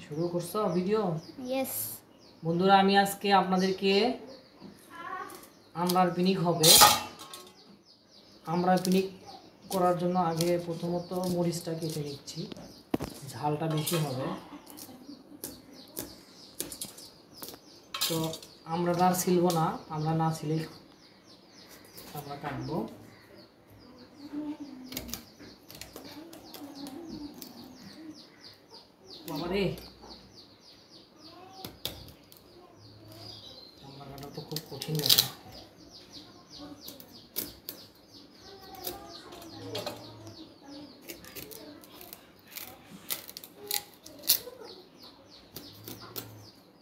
শুরু করছো video? Yes বন্ধুরা, আমি আজকে আপনাদেরকে আমড়ার পিনিক হবে। আমড়ার পিনিক করার জন্য আগে প্রথমত মরিচটা কেটে নিচ্ছি, ঝালটা বেশি হবে। তো আমড়াটা আর ছিলব না, আমরা না ছিলেই আমরা কাটবো। বাবারে, আমড়া কাটা তো খুব কঠিন ব্যাপার।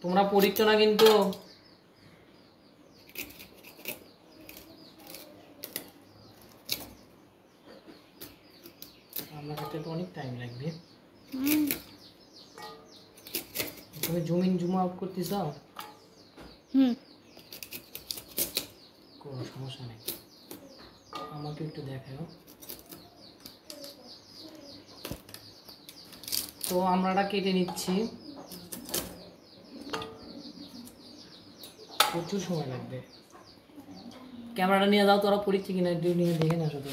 তোমরা পড়িচ্ছ না কিন্তু। আমরা কাটতে তো অনেক টাইম লাগবে। তুমি জুম ইন জুম আউট করতে চাও? কোনো সমস্যা নেই, আমাকে একটু দেখাও। তো আমরাটা কেটে নিচ্ছি, প্রচুর সময় লাগবে। ক্যামেরাটা নিয়ে যাও, তোরা পড়িচ্ছি কিনা একটু নিয়ে দেখে না শুধু।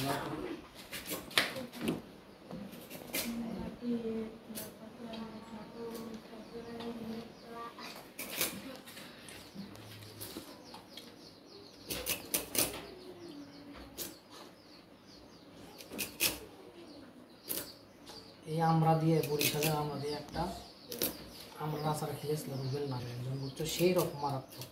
এই আমরা দিয়ে বরিশালের আমরা দিয়ে একটা আমরা আচার খেয়েছিলাম, রুবেল নামে একজন, বুঝছো, সেই রকম মারাত্মক।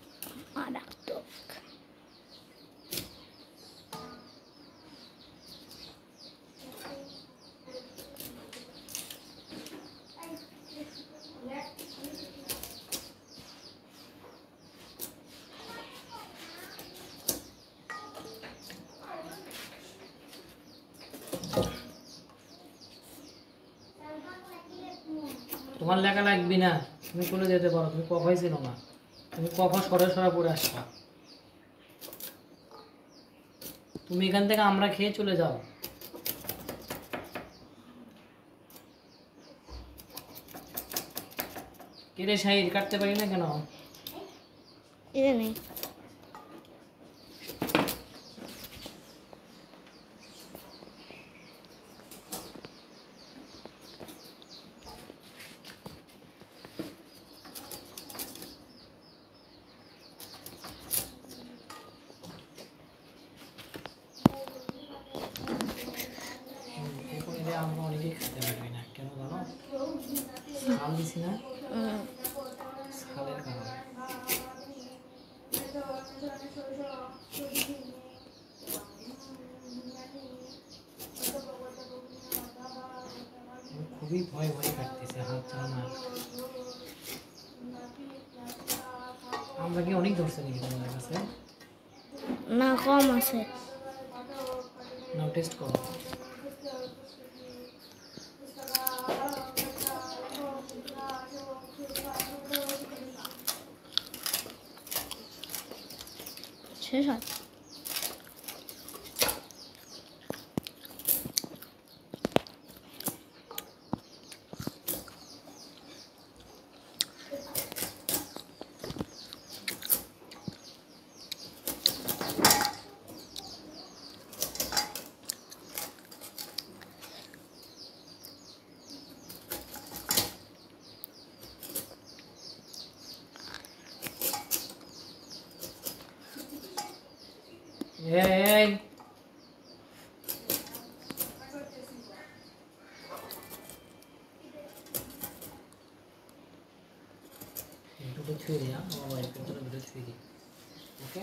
তোমার লেখা লাগবি না, তুমি চলে যেতে পারো, তুমি কফাই ছিল না, তুমি কফা সরে সরে পড়ে আসবা। তুমি এখান থেকে আমরা খেয়ে চলে যাও। কেটে সাইড কাটতে পারি না কেন? নেই আমরা অনেকেই খেতে পারবি না, কেন জানো? ছাল দিছি না, ছালের কারণে। খুবই ভয় ভয় কাটতেছে, হাত ছাড়া না। আমরা কি অনেক ধরছে নাকি তোমাদের কাছে? না, কম আছে। নাও টেস্ট করো। শেষ হয়। এই দুটো ছুঁয়ে দিই, আমার ওয়াইফের জন্য দুটো ছুঁয়ে দিই। ওকে,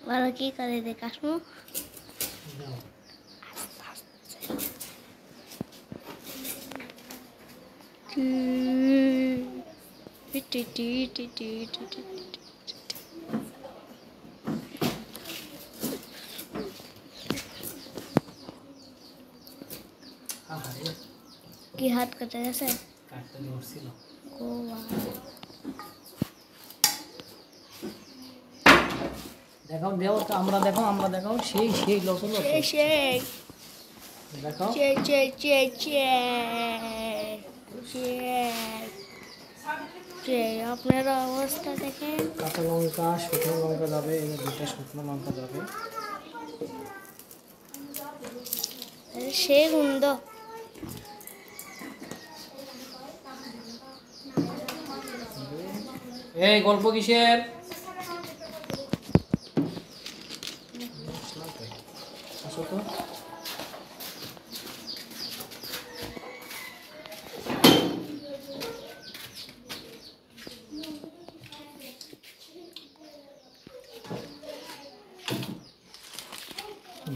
বলো কি করে দে কাশ্মু। যাও। কি হাত কেটে গেছে? কাটতে ধরছিল। ও বাবা। দেখাও দেও তো, আমরা দেখাও সেই সেই লসো লসো সেই দেখাও। আপনার অবস্থা দেখেন। কাঁচা লঙ্কা, শুকনো লঙ্কা যাবে, এই দুটো শুকনো লঙ্কা যাবে। সে গন্ধ। এই গল্প কিসের? আসো তো।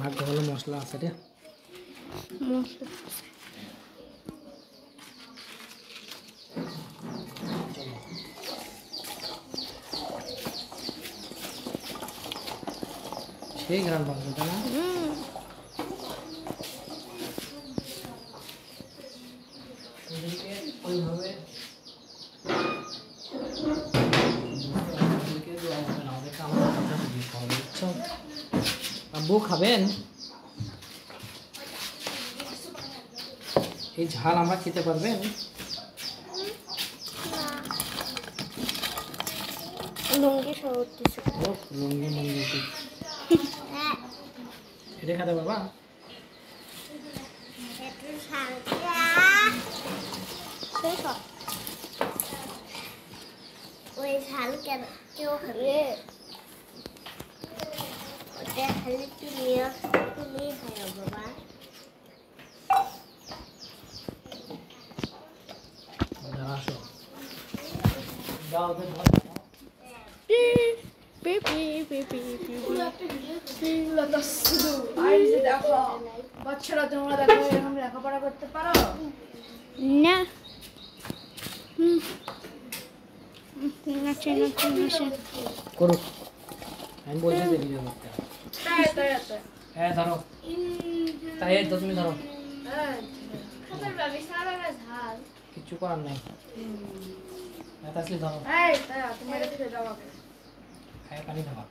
ভাগ্য ভালো মশলা আছে রে। সেই গ্রাম বাংলা তাই না? ওদেরকে ওইভাবে ওদেরকে দেওয়া হবে না, ওদেরকে আমাদের কাছে দিতে হবে, বুঝছো? আব্বু খাবেন? এই ঝাল আমরা খেতে পারবেন? লুঙ্গি শরৎ দিছে। ও লুঙ্গি মুঙ্গি এটা খেতে পারবা? ওই ঝাল কেন কেউ খাবে? ওটা খালি তুমি খাও বাবা। আসো দাও ওদের ভাত দাও। বাচ্চারা তোমরা দেখো এরকম লেখাপড়া করতে পারো? না নাচে নাচে নাচে করুক, আমি বলছি যে ভিডিও করতে। হ্যাঁ ধরো, তাই এই তো তুমি ধরো, কিচ্ছু করার নাই। হ্যাঁ তাসলি ধরো, হ্যাঁ পানি খাবা।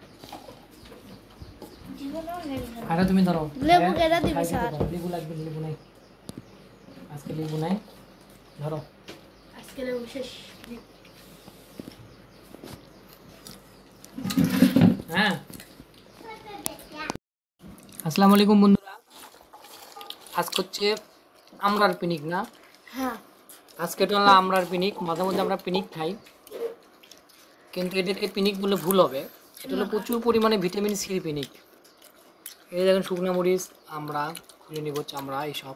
আরে তুমি ধরো, লেবু হ্যাঁ, কেটে দিবি খাইতে স্যার। দাও। লেবু লাগবে, লেবু নাই আজকে, লেবু নাই, ধরো। আজকে শেষ। হ্যাঁ আসসালামু আলাইকুম বন্ধুরা, আজকে হচ্ছে আমরার পিকনিক না? হ্যাঁ আজকে এটা হলো আমরার পিকনিক। মাঝে মধ্যে আমরা পিকনিক খাই, কিন্তু এটাকে পিকনিক বলে ভুল হবে। এটা হলো প্রচুর পরিমাণে ভিটামিন সির পিকনিক। এই দেখেন শুকনো মরিচ, আমরা খুলে নিব চামড়া, এইসব